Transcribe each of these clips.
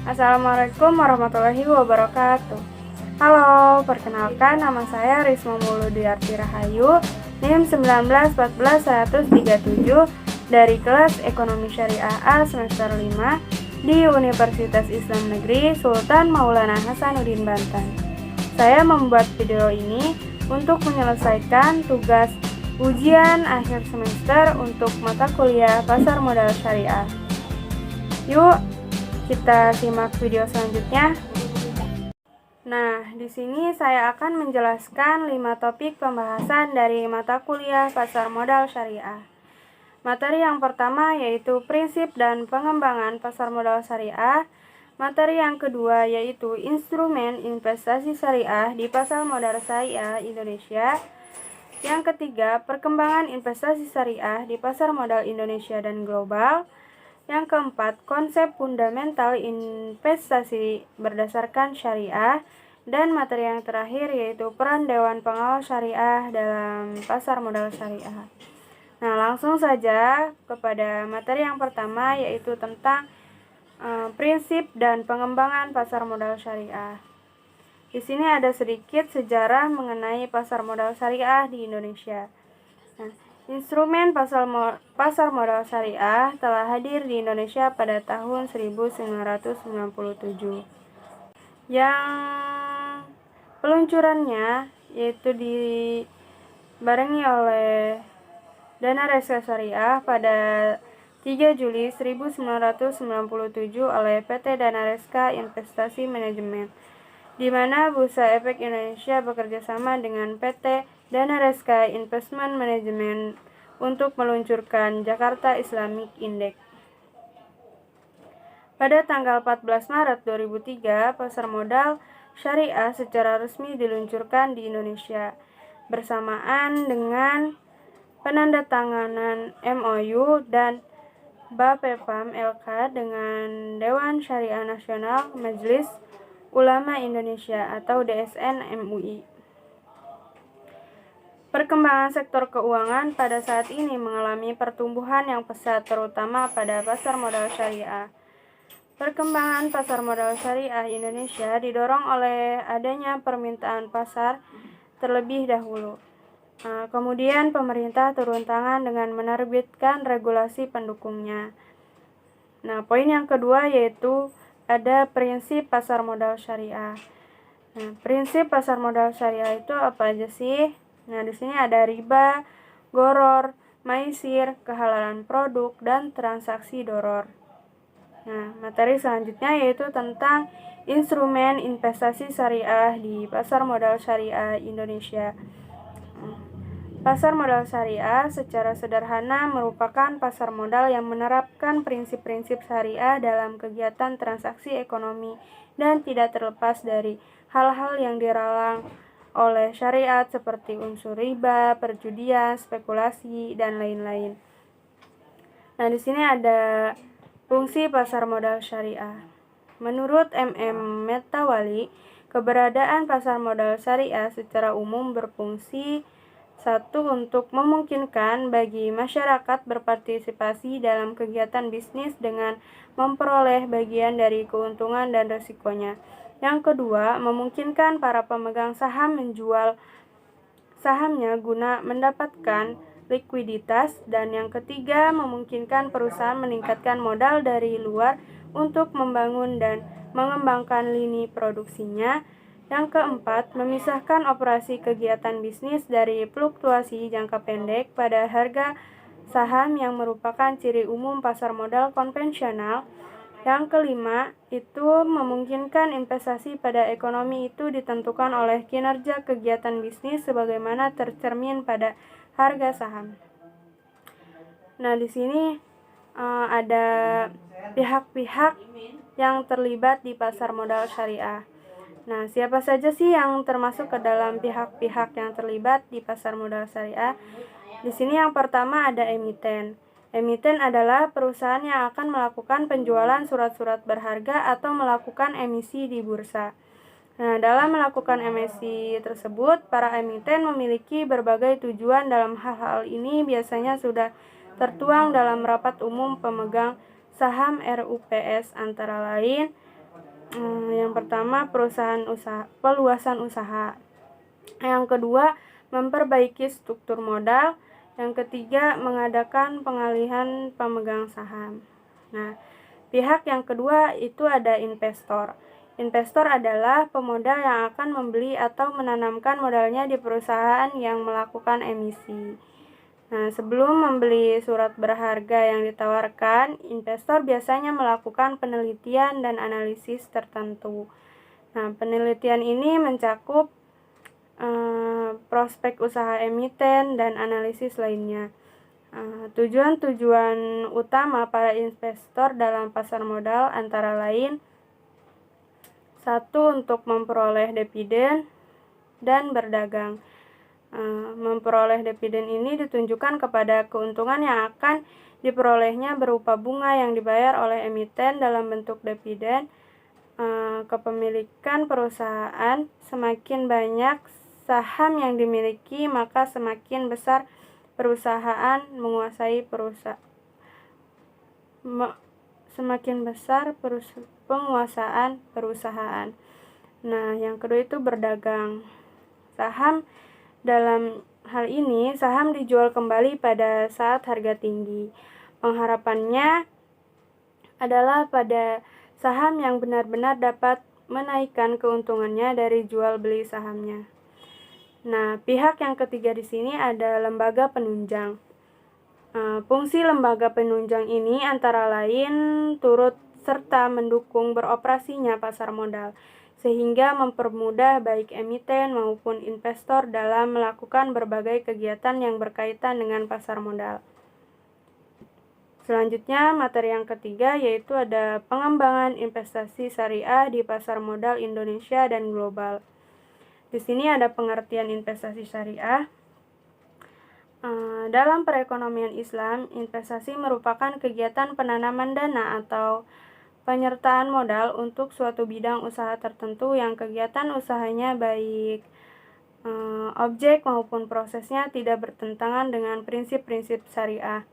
Assalamualaikum warahmatullahi wabarakatuh. Halo, perkenalkan nama saya Risma Mauludiarti Rahayu, NIM 1914137 dari kelas Ekonomi Syariah A semester 5 di Universitas Islam Negeri Sultan Maulana Hasanuddin Banten. Saya membuat video ini untuk menyelesaikan tugas ujian akhir semester untuk mata kuliah Pasar Modal Syariah. Yuk, kita simak video selanjutnya. Nah, di sini saya akan menjelaskan 5 topik pembahasan dari mata kuliah Pasar Modal Syariah. Materi yang pertama yaitu prinsip dan pengembangan pasar modal syariah. Materi yang kedua yaitu instrumen investasi syariah di pasar modal syariah Indonesia. Yang ketiga, perkembangan investasi syariah di pasar modal Indonesia dan global. Yang keempat, konsep fundamental investasi berdasarkan syariah. Dan materi yang terakhir yaitu peran Dewan Pengawas Syariah dalam pasar modal syariah. Nah, langsung saja kepada materi yang pertama yaitu tentang prinsip dan pengembangan pasar modal syariah. Di sini ada sedikit sejarah mengenai pasar modal syariah di Indonesia. Nah, instrumen pasar modal syariah telah hadir di Indonesia pada tahun 1997. Yang peluncurannya yaitu dibarengi oleh Dana Reksa Syariah pada 3 Juli 1997 oleh PT Dana Reksa Investasi Manajemen, di mana Bursa Efek Indonesia bekerjasama dengan PT Dana Reksa Investment Management untuk meluncurkan Jakarta Islamic Index. Pada tanggal 14 Maret 2003, pasar modal syariah secara resmi diluncurkan di Indonesia, bersamaan dengan penandatanganan MOU dan Bapepam LK dengan Dewan Syariah Nasional Majelis Ulama Indonesia atau DSN MUI. Perkembangan sektor keuangan pada saat ini mengalami pertumbuhan yang pesat, terutama pada pasar modal syariah. Perkembangan pasar modal syariah Indonesia didorong oleh adanya permintaan pasar terlebih dahulu. Kemudian pemerintah turun tangan dengan menerbitkan regulasi pendukungnya. Nah, poin yang kedua yaitu ada prinsip pasar modal syariah. Nah, prinsip pasar modal syariah itu apa aja sih? Nah, di sini ada riba, goror, maisir, kehalalan produk, dan transaksi doror. Nah, materi selanjutnya yaitu tentang instrumen investasi syariah di pasar modal syariah Indonesia. Pasar modal syariah secara sederhana merupakan pasar modal yang menerapkan prinsip-prinsip syariah dalam kegiatan transaksi ekonomi dan tidak terlepas dari hal-hal yang dilarang oleh syariat seperti unsur riba, perjudian, spekulasi, dan lain-lain. Nah, di sini ada fungsi pasar modal syariah. Menurut MM Metawali, keberadaan pasar modal syariah secara umum berfungsi satu, untuk memungkinkan bagi masyarakat berpartisipasi dalam kegiatan bisnis dengan memperoleh bagian dari keuntungan dan risikonya. Yang kedua, memungkinkan para pemegang saham menjual sahamnya guna mendapatkan likuiditas. Dan yang ketiga, memungkinkan perusahaan meningkatkan modal dari luar untuk membangun dan mengembangkan lini produksinya. Yang keempat, memisahkan operasi kegiatan bisnis dari fluktuasi jangka pendek pada harga saham yang merupakan ciri umum pasar modal konvensional. Yang kelima, itu memungkinkan investasi pada ekonomi itu ditentukan oleh kinerja kegiatan bisnis sebagaimana tercermin pada harga saham. Nah, di sini ada pihak-pihak yang terlibat di pasar modal syariah. Nah, siapa saja sih yang termasuk ke dalam pihak-pihak yang terlibat di pasar modal syariah? Di sini yang pertama ada emiten. Emiten adalah perusahaan yang akan melakukan penjualan surat-surat berharga atau melakukan emisi di bursa. Nah, dalam melakukan emisi tersebut, para emiten memiliki berbagai tujuan. Dalam hal ini biasanya sudah tertuang dalam rapat umum pemegang saham RUPS, antara lain Yang pertama, peluasan usaha. Yang kedua, memperbaiki struktur modal. Yang ketiga, mengadakan pengalihan pemegang saham. Nah, pihak yang kedua itu ada investor. Investor adalah pemodal yang akan membeli atau menanamkan modalnya di perusahaan yang melakukan emisi. Nah, sebelum membeli surat berharga yang ditawarkan, investor biasanya melakukan penelitian dan analisis tertentu. Nah, penelitian ini mencakup prospek usaha emiten dan analisis lainnya. Tujuan-tujuan utama para investor dalam pasar modal antara lain: satu, untuk memperoleh dividen dan berdagang. Memperoleh dividen ini ditunjukkan kepada keuntungan yang akan diperolehnya berupa bunga yang dibayar oleh emiten dalam bentuk dividen. Kepemilikan perusahaan: semakin banyak saham yang dimiliki, maka semakin besar perusahaan menguasai penguasaan perusahaan. Nah, yang kedua itu berdagang. Saham, dalam hal ini saham dijual kembali pada saat harga tinggi. Pengharapannya adalah pada saham yang benar-benar dapat menaikkan keuntungannya dari jual beli sahamnya. Nah, pihak yang ketiga di sini ada lembaga penunjang. Fungsi lembaga penunjang ini antara lain turut serta mendukung beroperasinya pasar modal, sehingga mempermudah baik emiten maupun investor dalam melakukan berbagai kegiatan yang berkaitan dengan pasar modal. Selanjutnya, materi yang ketiga yaitu ada pengembangan investasi syariah di pasar modal Indonesia dan global. Di sini ada pengertian investasi syariah. Dalam perekonomian Islam, investasi merupakan kegiatan penanaman dana atau penyertaan modal untuk suatu bidang usaha tertentu yang kegiatan usahanya baik objek maupun prosesnya tidak bertentangan dengan prinsip-prinsip syariah.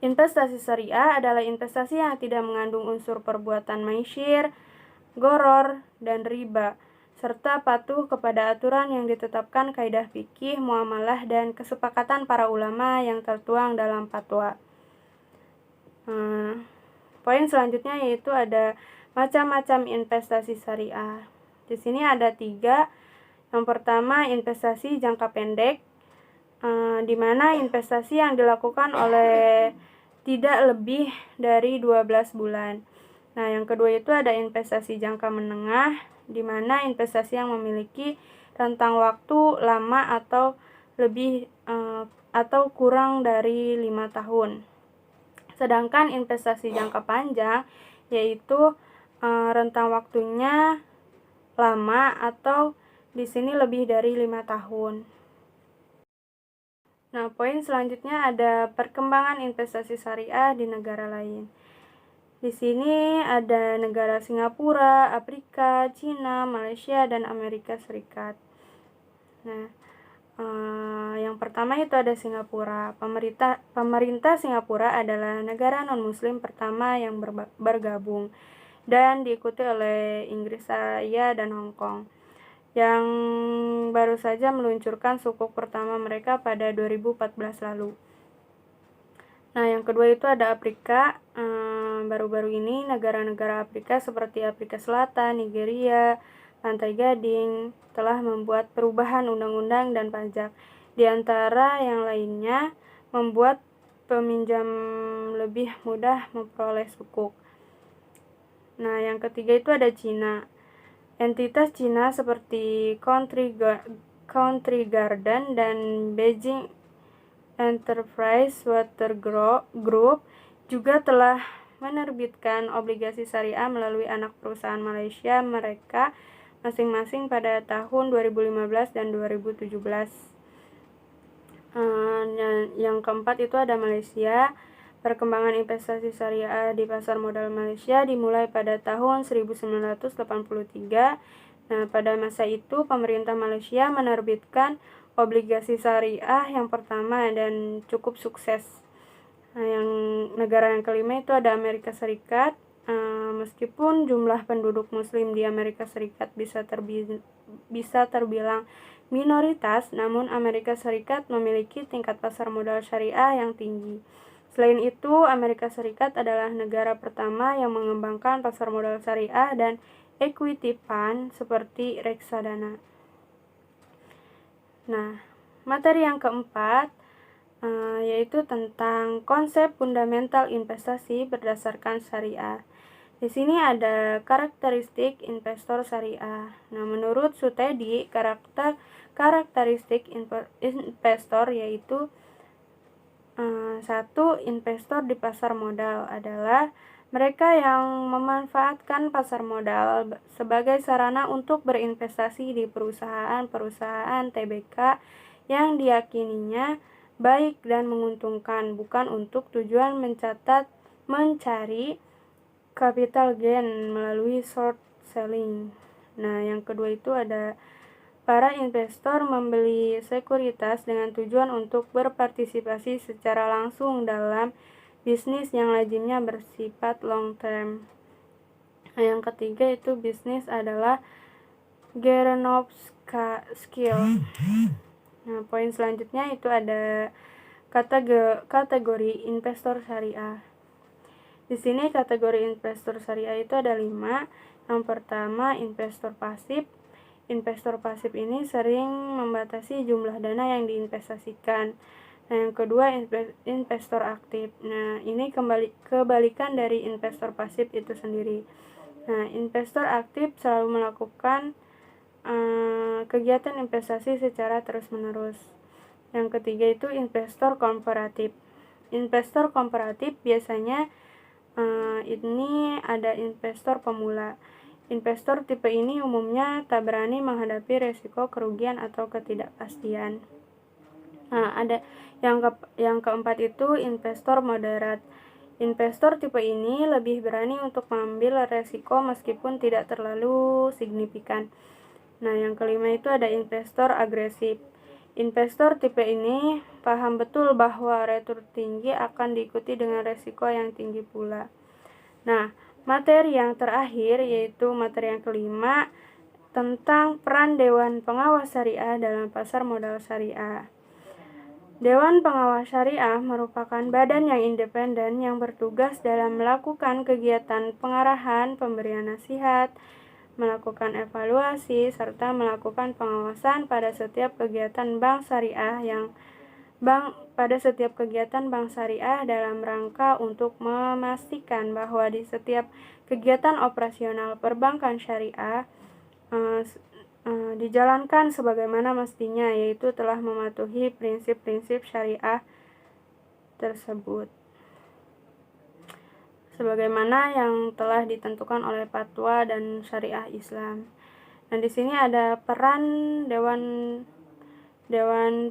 Investasi syariah adalah investasi yang tidak mengandung unsur perbuatan maisyir, goror, dan riba, serta patuh kepada aturan yang ditetapkan kaidah fikih, muamalah, dan kesepakatan para ulama yang tertuang dalam fatwa. Poin selanjutnya yaitu ada macam-macam investasi syariah. Di sini ada 3. Yang pertama, investasi jangka pendek, di mana investasi yang dilakukan oleh tidak lebih dari 12 bulan. Nah, yang kedua itu ada investasi jangka menengah, di mana investasi yang memiliki rentang waktu lama atau lebih atau kurang dari 5 tahun. Sedangkan investasi jangka panjang yaitu rentang waktunya lama atau di sini lebih dari 5 tahun. Nah, poin selanjutnya ada perkembangan investasi syariah di negara lain. Di sini ada negara Singapura, Afrika, Cina, Malaysia, dan Amerika Serikat. Nah, yang pertama itu ada Singapura. Pemerintah Singapura adalah negara non-muslim pertama yang bergabung dan diikuti oleh Inggris Raya dan Hong Kong, yang baru saja meluncurkan sukuk pertama mereka pada 2014 lalu. Nah, yang kedua itu ada Afrika. Baru-baru ini negara-negara Afrika seperti Afrika Selatan, Nigeria, Pantai Gading telah membuat perubahan undang-undang dan pajak. Di antara yang lainnya, membuat peminjam lebih mudah memperoleh sukuk. Nah, yang ketiga itu ada Cina. Entitas Cina seperti Country Garden dan Beijing Enterprise Water Group juga telah menerbitkan obligasi syariah melalui anak perusahaan Malaysia mereka masing-masing pada tahun 2015 dan 2017. Yang keempat itu ada Malaysia. Perkembangan investasi syariah di pasar modal Malaysia dimulai pada tahun 1983. Nah, pada masa itu pemerintah Malaysia menerbitkan obligasi syariah yang pertama dan cukup sukses. Nah, negara yang kelima itu ada Amerika Serikat. Meskipun jumlah penduduk Muslim di Amerika Serikat bisa terbilang minoritas, namun Amerika Serikat memiliki tingkat pasar modal syariah yang tinggi. Selain itu, Amerika Serikat adalah negara pertama yang mengembangkan pasar modal syariah dan equity fund seperti reksadana. Nah, materi yang keempat yaitu tentang konsep fundamental investasi berdasarkan syariah. Di sini ada karakteristik investor syariah. Nah, menurut Sutedi, karakteristik investor yaitu satu, investor di pasar modal adalah mereka yang memanfaatkan pasar modal sebagai sarana untuk berinvestasi di perusahaan-perusahaan TBK yang diyakininya baik dan menguntungkan, bukan untuk tujuan mencari capital gain melalui short selling. Nah, yang kedua itu ada para investor membeli sekuritas dengan tujuan untuk berpartisipasi secara langsung dalam bisnis yang lazimnya bersifat long term. Nah, yang ketiga itu bisnis adalah guaranteed skill. Nah, poin selanjutnya itu ada kategori investor syariah. Di sini kategori investor syariah itu ada 5. Yang pertama, investor pasif. Investor pasif ini sering membatasi jumlah dana yang diinvestasikan. Nah, yang kedua, investor aktif. Nah, ini kebalikan dari investor pasif itu sendiri. Nah, investor aktif selalu melakukan kegiatan investasi secara terus-menerus. Yang ketiga itu investor komparatif. Investor komparatif biasanya ini ada investor pemula. Investor tipe ini umumnya tak berani menghadapi resiko kerugian atau ketidakpastian. Nah, ada yang keempat itu investor moderat. Investor tipe ini lebih berani untuk mengambil resiko meskipun tidak terlalu signifikan. Nah, yang kelima itu ada investor agresif. Investor tipe ini paham betul bahwa return tinggi akan diikuti dengan resiko yang tinggi pula. Nah, materi yang terakhir yaitu materi yang kelima tentang peran Dewan Pengawas Syariah dalam pasar modal syariah. Dewan Pengawas Syariah merupakan badan yang independen yang bertugas dalam melakukan kegiatan pengarahan, pemberian nasihat, melakukan evaluasi, serta melakukan pengawasan pada setiap kegiatan bank syariah dalam rangka untuk memastikan bahwa di setiap kegiatan operasional perbankan syariah dijalankan sebagaimana mestinya, yaitu telah mematuhi prinsip-prinsip syariah tersebut sebagaimana yang telah ditentukan oleh fatwa dan syariah Islam. Nah, di sini ada peran Dewan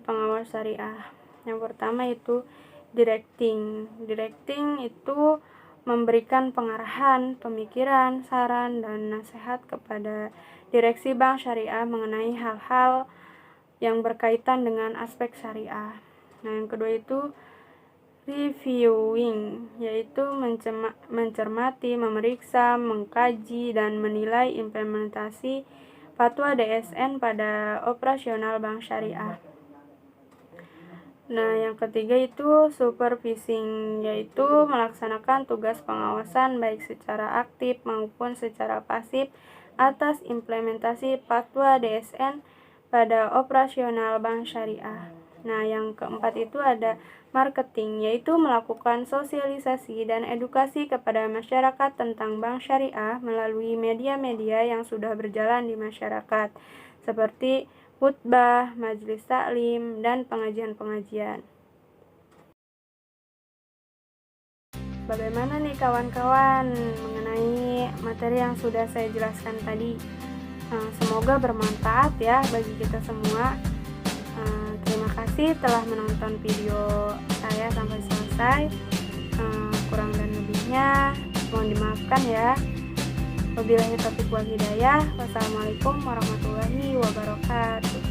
Pengawas Syariah. Yang pertama itu directing. Directing itu memberikan pengarahan, pemikiran, saran, dan nasihat kepada direksi bank syariah mengenai hal-hal yang berkaitan dengan aspek syariah. Nah, yang kedua itu reviewing, yaitu mencermati, memeriksa, mengkaji, dan menilai implementasi fatwa DSN pada operasional bank syariah. Nah, yang ketiga itu supervising, yaitu melaksanakan tugas pengawasan baik secara aktif maupun secara pasif atas implementasi fatwa DSN pada operasional bank syariah. Nah, yang keempat itu ada marketing, yaitu melakukan sosialisasi dan edukasi kepada masyarakat tentang bank syariah melalui media-media yang sudah berjalan di masyarakat, seperti khutbah, majelis taklim, dan pengajian-pengajian. Bagaimana nih kawan-kawan mengenai materi yang sudah saya jelaskan tadi? Semoga bermanfaat ya bagi kita semua. Terima kasih telah menonton video saya sampai selesai. Kurang dan lebihnya mohon dimaafkan ya. Wabillahi taufiq wal hidayah. Wassalamualaikum warahmatullahi wabarakatuh.